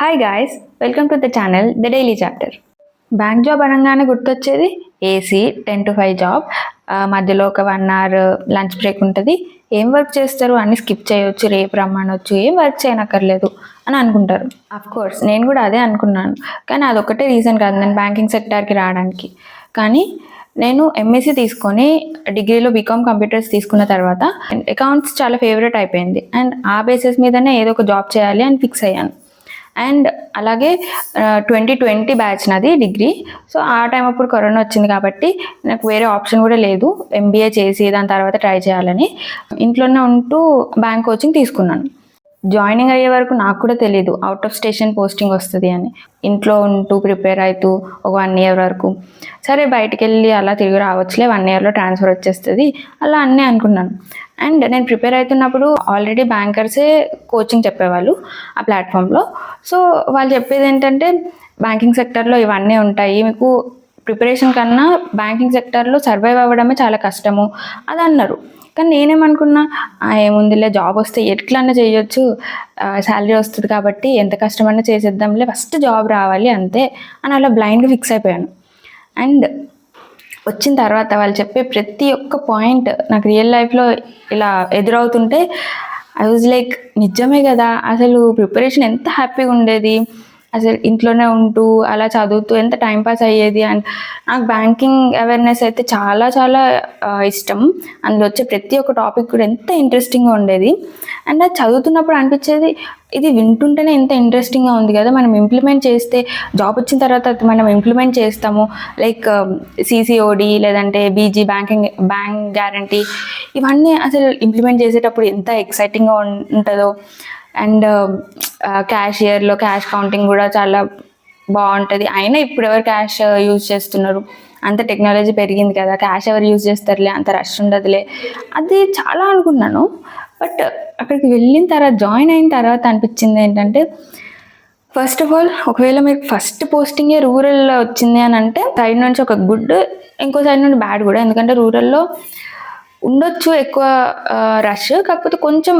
Hi guys, welcome to the channel the daily chapter. Bank job అనగానే గుర్తొచ్చేది AC 10 to 5 job. మధ్యలో ఒక 1 hour lunch break ఉంటుంది. ఏం వర్క్ చేస్తారు అని స్కిప్ చేయొచ్చు, రేపు రమ్మనొచ్చు, ఏం వర్క్ చేయనక్కర్లేదు అని అనుకుంటారు. అఫ్ కోర్స్ నేను కూడా అదే అనుకున్నాను. కానీ అదొక్కటే రీజన్ కాదు నేను బ్యాంకింగ్ సెక్టార్కి రావడానికి. కానీ నేను ఎంఎస్సి తీసుకొని డిగ్రీలో బీకామ్ కంప్యూటర్స్ తీసుకున్న తర్వాత అకౌంట్స్ చాలా ఫేవరెట్ అయిపోయింది. అండ్ ఆ బేసిస్ మీదనే ఏదో ఒక జాబ్ చేయాలి అని ఫిక్స్ అయ్యాను. అండ్ అలాగే 2020 బ్యాచ్ నాది డిగ్రీ. సో ఆ టైం అప్పుడు కరోనా వచ్చింది కాబట్టి నాకు వేరే ఆప్షన్ కూడా లేదు, ఎంబీఏ చేసి దాని తర్వాత ట్రై చేయాలని ఇంట్లోనే ఉంటూ బ్యాంక్ కోచింగ్ తీసుకున్నాను. జాయినింగ్ అయ్యే వరకు నాకు కూడా తెలీదు అవుట్ ఆఫ్ స్టేషన్ పోస్టింగ్ వస్తుంది అని. ఇంట్లో ఉంటూ ప్రిపేర్ అవుతూ ఒక 1 year వరకు సరే బయటికి వెళ్ళి అలా తిరిగి రావచ్చులే, 1 yearలో ట్రాన్స్ఫర్ వచ్చేస్తుంది అలా అన్నీ అనుకున్నాను. అండ్ నేను ప్రిపేర్ అవుతున్నప్పుడు ఆల్రెడీ బ్యాంకర్సే కోచింగ్ చెప్పేవాళ్ళు ఆ ప్లాట్ఫామ్లో. సో వాళ్ళు చెప్పేది ఏంటంటే బ్యాంకింగ్ సెక్టర్లో ఇవన్నీ ఉంటాయి, మీకు ప్రిపరేషన్ కన్నా బ్యాంకింగ్ సెక్టర్లో సర్వైవ్ అవ్వడమే చాలా కష్టము అది అన్నారు. కానీ నేనేమనుకున్నా ఏముందిలే, జాబ్ వస్తే ఎట్లన్నా చేయొచ్చు, శాలరీ వస్తుంది కాబట్టి ఎంత కష్టమన్నా చేసేద్దాంలే, ఫస్ట్ జాబ్ రావాలి అంతే అని అలా బ్లైండ్గా ఫిక్స్ అయిపోయాను. అండ్ వచ్చిన తర్వాత వాళ్ళు చెప్పే ప్రతి ఒక్క పాయింట్ నాకు రియల్ లైఫ్లో ఇలా ఎదురవుతుంటే ఐ వాజ్ లైక్ నిజమే కదా, అసలు ప్రిపరేషన్ ఎంత హ్యాపీగా ఉండేది, అసలు ఇంట్లోనే ఉంటూ అలా చదువుతూ ఎంత టైంపాస్ అయ్యేది. అండ్ నాకు బ్యాంకింగ్ అవేర్నెస్ అయితే చాలా చాలా ఇష్టం. అందులో వచ్చే ప్రతి ఒక్క టాపిక్ కూడా ఎంత ఇంట్రెస్టింగ్గా ఉండేది. అండ్ అది చదువుతున్నప్పుడు అనిపించేది ఇది వింటుంటేనే ఎంత ఇంట్రెస్టింగ్గా ఉంది కదా, మనం ఇంప్లిమెంట్ చేస్తే జాబ్ వచ్చిన తర్వాత మనం ఇంప్లిమెంట్ చేస్తాము. లైక్ సిసిఓడి లేదంటే బీజీ బ్యాంక్ గ్యారంటీ ఇవన్నీ అసలు ఇంప్లిమెంట్ చేసేటప్పుడు ఎంత ఎక్సైటింగ్గా ఉంటుందో. అండ్ క్యాషియర్లో క్యాష్ కౌంటింగ్ కూడా చాలా బాగుంటుంది. అయినా ఇప్పుడు ఎవరు క్యాష్ యూజ్ చేస్తున్నారు, అంత టెక్నాలజీ పెరిగింది కదా, క్యాష్ ఎవరు యూజ్ చేస్తారులే, అంత రష్ ఉండదులే అది చాలా అనుకున్నాను. బట్ అక్కడికి వెళ్ళిన తర్వాత జాయిన్ అయిన తర్వాత అనిపించింది ఏంటంటే ఫస్ట్ ఆఫ్ ఆల్ ఒకవేళ మీకు ఫస్ట్ పోస్టింగే రూరల్లో వచ్చింది అని అంటే సైడ్ నుంచి ఒక గుడ్, ఇంకో సైడ్ నుండి బ్యాడ్ కూడా. ఎందుకంటే రూరల్లో ఉండొచ్చు ఎక్కువ రష్, కాకపోతే కొంచెం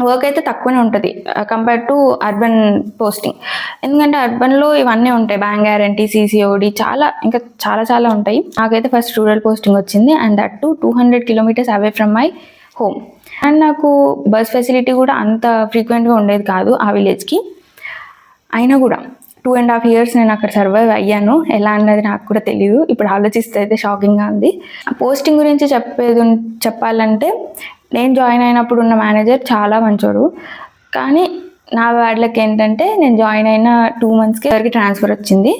వర్క్ అయితే తక్కువనే ఉంటుంది కంపేర్ టు అర్బన్ పోస్టింగ్. ఎందుకంటే అర్బన్లో ఇవన్నీ ఉంటాయి, బ్యాంక్ గ్యారంటీ, సిసిఓడి, ఇంకా చాలా ఉంటాయి. నాకైతే ఫస్ట్ రూరల్ పోస్టింగ్ వచ్చింది and that to 200 kilometers away from my home. And నాకు బస్ ఫెసిలిటీ కూడా అంత ఫ్రీక్వెంట్గా ఉండేది కాదు ఆ విలేజ్కి. అయినా కూడా 2.5 years నేను అక్కడ సర్వైవ్ అయ్యాను. ఎలా అన్నది నాకు కూడా తెలియదు, ఇప్పుడు ఆలోచిస్తే అయితే షాకింగ్గా ఉంది. పోస్టింగ్ గురించి చెప్పాలంటే నేను జాయిన్ అయినప్పుడు ఉన్న మేనేజర్ చాలా మంచోడు. కానీ నా బ్యాడ్లకి ఏంటంటే నేను జాయిన్ అయిన 2 monthsకి ఎవరికి ట్రాన్స్ఫర్ వచ్చింది.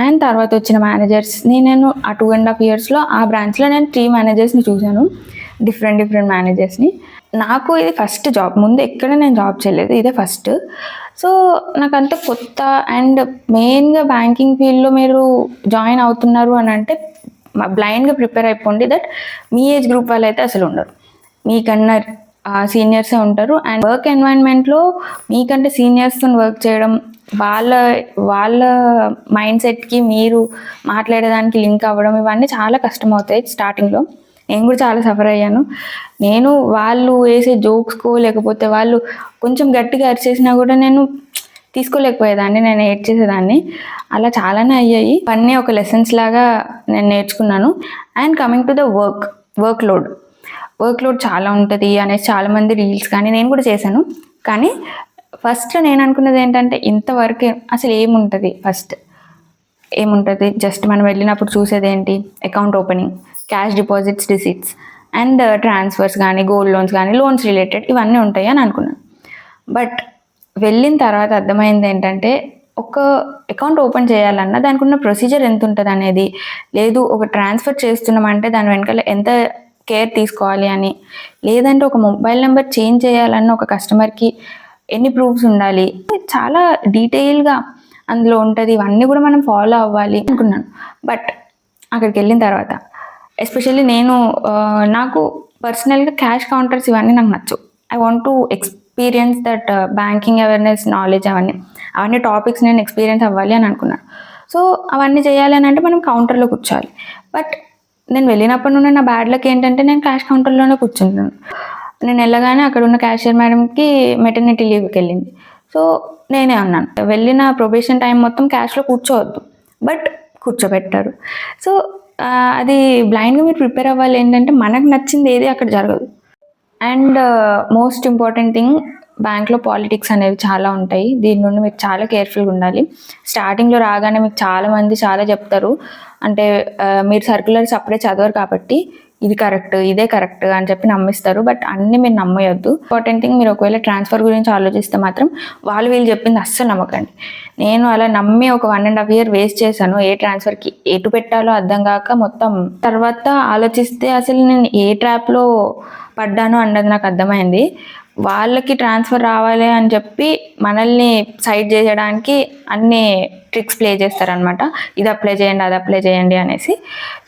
అండ్ తర్వాత వచ్చిన మేనేజర్స్ని నేను ఆ 2.5 yearsలో ఆ బ్రాంచ్లో నేను 3 managers చూశాను, డిఫరెంట్ మేనేజర్స్ని. నాకు ఇది ఫస్ట్ జాబ్, ముందు ఎక్కడ నేను జాబ్ చేయలేదు, ఇదే ఫస్ట్. సో నాకు అంత కొత్త. అండ్ మెయిన్గా బ్యాంకింగ్ ఫీల్డ్లో మీరు జాయిన్ అవుతున్నారు అని అంటే బ్లైండ్గా ప్రిపేర్ అయిపోండి దట్ మీ ఏజ్ గ్రూప్ వాళ్ళు అయితే అసలు ఉండరు, మీకన్నా సీనియర్సే ఉంటారు. అండ్ వర్క్ ఎన్వైరన్మెంట్లో మీకంటే సీనియర్స్తో వర్క్ చేయడం, వాళ్ళ మైండ్ సెట్కి మీరు మాట్లాడేదానికి లింక్ అవ్వడం, ఇవన్నీ చాలా కష్టం అవుతాయి స్టార్టింగ్లో. నేను కూడా చాలా సఫర్ అయ్యాను. నేను వాళ్ళు వేసే జోక్స్కో లేకపోతే వాళ్ళు కొంచెం గట్టిగా అరిచేసినా కూడా నేను తీసుకోలేకపోయేదాన్ని, నేను ఏడ్చేసేదాన్ని. అలా చాలానే అయ్యాయి. అన్నీ ఒక లెసన్స్ లాగా నేను నేర్చుకున్నాను. And coming to the work load చాలా ఉంటుంది అనేసి చాలామంది రీల్స్ కానీ నేను కూడా చేశాను. కానీ ఫస్ట్ నేను అనుకున్నది ఏంటంటే ఇంతవరకు అసలు ఏముంటుంది, జస్ట్ మనం వెళ్ళినప్పుడు చూసేది ఏంటి, account opening, cash deposits, receipts and transfers కానీ, గోల్డ్ లోన్స్ కానీ, లోన్స్ రిలేటెడ్ ఇవన్నీ ఉంటాయి అని అనుకున్నాను. బట్ వెళ్ళిన తర్వాత అర్థమైంది ఏంటంటే ఒక అకౌంట్ ఓపెన్ చేయాలన్నా దానికి ఉన్న ప్రొసీజర్ ఎంత ఉంటుంది అనేది, లేదు ఒక ట్రాన్స్ఫర్ చేస్తున్నామంటే దాని వెనకాల ఎంత కేర్ తీసుకోవాలి అని, లేదంటే ఒక మొబైల్ నెంబర్ చేంజ్ చేయాలన్న ఒక కస్టమర్కి ఎన్ని ప్రూఫ్స్ ఉండాలి, చాలా డీటెయిల్గా అందులో ఉంటుంది. ఇవన్నీ కూడా మనం ఫాలో అవ్వాలి అనుకున్నాను. బట్ అక్కడికి వెళ్ళిన తర్వాత ఎస్పెషల్లీ నాకు పర్సనల్గా క్యాష్ కౌంటర్స్ ఇవన్నీ నాకు నచ్చు. I want to experience that banking awareness knowledge, అవన్నీ టాపిక్స్ నేను ఎక్స్పీరియన్స్ అవ్వాలి అని అనుకున్నాను. సో అవన్నీ చేయాలి అని అంటే మనం కౌంటర్లో కూర్చోవాలి. బట్ నేను వెళ్ళినప్పటి నుండి నా బ్యాడ్ లక్ ఏంటంటే నేను క్యాష్ కౌంటర్లోనే కూర్చుంటున్నాను. నేను వెళ్ళగానే అక్కడ ఉన్న క్యాషియర్ మేడంకి మెటర్నిటీ లీవ్కి వెళ్ళింది. సో నేనే అన్నాను, వెళ్ళిన ప్రొబేషన్ టైం మొత్తం క్యాష్లో కూర్చోవద్దు, బట్ కూర్చోబెట్టారు. సో అది బ్లైండ్గా మీరు ప్రిపేర్ అవ్వాలి. ఏంటంటే మనకు నచ్చింది ఏది అక్కడ జరగదు. అండ్ మోస్ట్ ఇంపార్టెంట్ థింగ్, బ్యాంక్లో పాలిటిక్స్ అనేవి చాలా ఉంటాయి. దీని నుండి మీరు చాలా కేర్ఫుల్గా ఉండాలి. స్టార్టింగ్లో రాగానే మీకు చాలామంది చాలా చెప్తారు, అంటే మీరు సర్క్యులర్స్ అప్పుడే చదవరు కాబట్టి ఇది కరెక్ట్, ఇదే కరెక్ట్ అని చెప్పి నమ్మిస్తారు. బట్ అన్నీ మీరు నమ్మేయొద్దు. ఇంపార్టెంట్ థింగ్, మీరు ఒకవేళ ట్రాన్స్ఫర్ గురించి ఆలోచిస్తే మాత్రం వీళ్ళు చెప్పింది అస్సలు నమ్మకండి. నేను అలా నమ్మి ఒక 1.5 year వేస్ట్ చేశాను. ఏ ట్రాన్స్ఫర్కి ఎటు పెట్టాలో అర్థం కాక మొత్తం. తర్వాత ఆలోచిస్తే అసలు నేను ఏ ట్రాప్లో పడ్డాను అన్నది నాకు అర్థమైంది. వాళ్ళకి ట్రాన్స్ఫర్ రావాలి అని చెప్పి మనల్ని సైడ్ చేయడానికి అన్ని ట్రిక్స్ ప్లే చేస్తారనమాట. ఇది అప్లై చేయండి, అది అప్లై చేయండి అనేసి.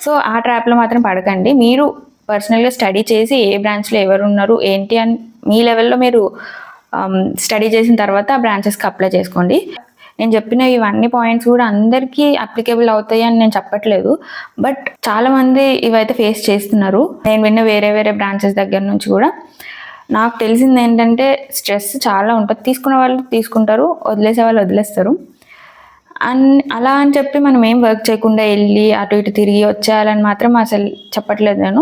సో ఆ ట్రాప్లో మాత్రం పడకండి. మీరు పర్సనల్గా స్టడీ చేసి ఏ బ్రాంచ్లో ఎవరు ఉన్నారు ఏంటి అని మీ లెవెల్లో మీరు స్టడీ చేసిన తర్వాత ఆ బ్రాంచెస్కి అప్లై చేసుకోండి. నేను చెప్పిన ఇవన్నీ పాయింట్స్ కూడా అందరికీ అప్లికేబుల్ అవుతాయి అని నేను చెప్పట్లేదు, బట్ చాలామంది ఇవైతే ఫేస్ చేస్తున్నారు. నేను విన్న వేరే వేరే బ్రాంచెస్ దగ్గర నుంచి కూడా నాకు తెలిసింది ఏంటంటే స్ట్రెస్ చాలా ఉంటుంది. తీసుకునే వాళ్ళు తీసుకుంటారు, వదిలేసే వాళ్ళు వదిలేస్తారు. అలా అని చెప్పి మనం ఏం వర్క్ చేయకుండా వెళ్ళి అటు ఇటు తిరిగి వచ్చేయాలని మాత్రం అసలు చెప్పట్లేదు నేను.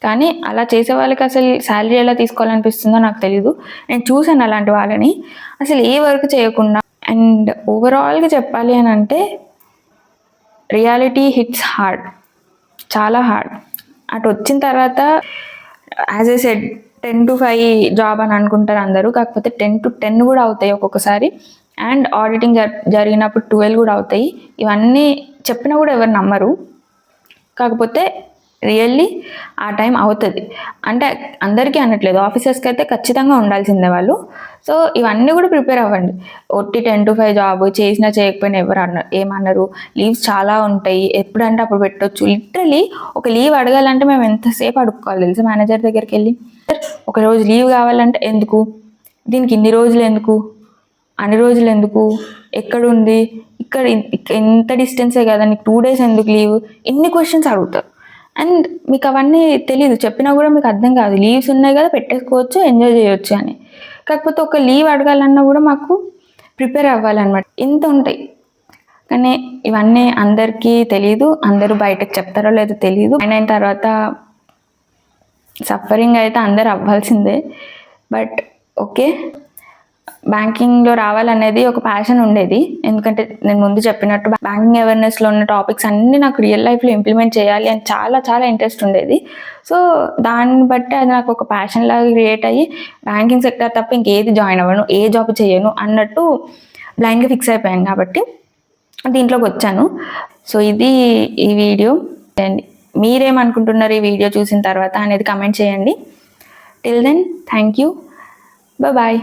కానీ అలా చేసే వాళ్ళకి అసలు శాలరీ ఎలా తీసుకోవాలనిపిస్తుందో నాకు తెలీదు. నేను చూసాను అలాంటి వాళ్ళని అసలు ఏ వర్క్ చేయకుండా. అండ్ ఓవరాల్గా చెప్పాలి అని అంటే రియాలిటీ హిట్స్ హార్డ్, చాలా హార్డ్. అటు వచ్చిన తర్వాత as a said 10 to 5 job అని అనుకుంటారు అందరూ, కాకపోతే 10 to 10 కూడా అవుతాయి ఒక్కొక్కసారి. అండ్ ఆడిటింగ్ జరిగినప్పుడు 12 కూడా అవుతాయి. ఇవన్నీ చెప్పినా కూడా ఎవరు నమ్మరు, కాకపోతే రియల్లీ ఆ టైం అవుతుంది. అంటే అందరికీ అనట్లేదు, ఆఫీసర్స్కి అయితే ఖచ్చితంగా ఉండాల్సిందే వాళ్ళు. సో ఇవన్నీ కూడా ప్రిపేర్ అవ్వండి. ఒట్టి 10 to 5 జాబ్ చేసినా చేయకపోయినా ఎవరు ఏమన్నారు. లీవ్స్ చాలా ఉంటాయి, ఎప్పుడంటే అప్పుడు పెట్టొచ్చు. లిటరలీ ఒక లీవ్ అడగాలంటే మేము ఎంతసేపు అడుక్కోవాలి తెలుసు మేనేజర్ దగ్గరికి వెళ్ళి. ఒక రోజు లీవ్ కావాలంటే ఎందుకు, దీనికి ఇన్ని రోజులు ఎందుకు, అన్ని రోజులు ఎందుకు, ఎక్కడుంది, ఇక్కడ ఎంత డిస్టెన్సే కదా, నీకు 2 days ఎందుకు లీవ్, ఇన్ని క్వశ్చన్స్ అడుగుతారు. అండ్ మీకు అవన్నీ తెలీదు, చెప్పినా కూడా మీకు అర్థం కాదు. లీవ్స్ ఉన్నాయి కదా పెట్టేసుకోవచ్చు, ఎంజాయ్ చేయొచ్చు అని. కాకపోతే ఒక లీవ్ అడగాలన్నా కూడా మాకు ప్రిపేర్ అవ్వాలన్నమాట. ఇంత ఉంటాయి. కానీ ఇవన్నీ అందరికీ తెలీదు. అందరూ బయటకు చెప్తారో లేదో తెలీదు. అయిన తర్వాత సఫరింగ్ అయితే అందరు అవ్వాల్సిందే. బట్ ఓకే, బ్యాంకింగ్లో రావాలనేది ఒక ప్యాషన్ ఉండేది. ఎందుకంటే నేను ముందు చెప్పినట్టు బ్యాంకింగ్ అవేర్నెస్లో ఉన్న టాపిక్స్ అన్నీ నాకు రియల్ లైఫ్లో ఇంప్లిమెంట్ చేయాలి అని చాలా చాలా ఇంట్రెస్ట్ ఉండేది. సో దాన్ని బట్టి అది నాకు ఒక ప్యాషన్ లాగా క్రియేట్ అయ్యి బ్యాంకింగ్ సెక్టర్ తప్ప ఇంకేది జాయిన్ అవ్వను, ఏ జాబ్ చేయను అన్నట్టు బ్లైండ్గా ఫిక్స్ అయిపోయాను. కాబట్టి దీంట్లోకి వచ్చాను. సో ఇది ఈ వీడియో. మీరేమనుకుంటున్నారు ఈ వీడియో చూసిన తర్వాత అనేది కమెంట్ చేయండి. Till then thank you, bye.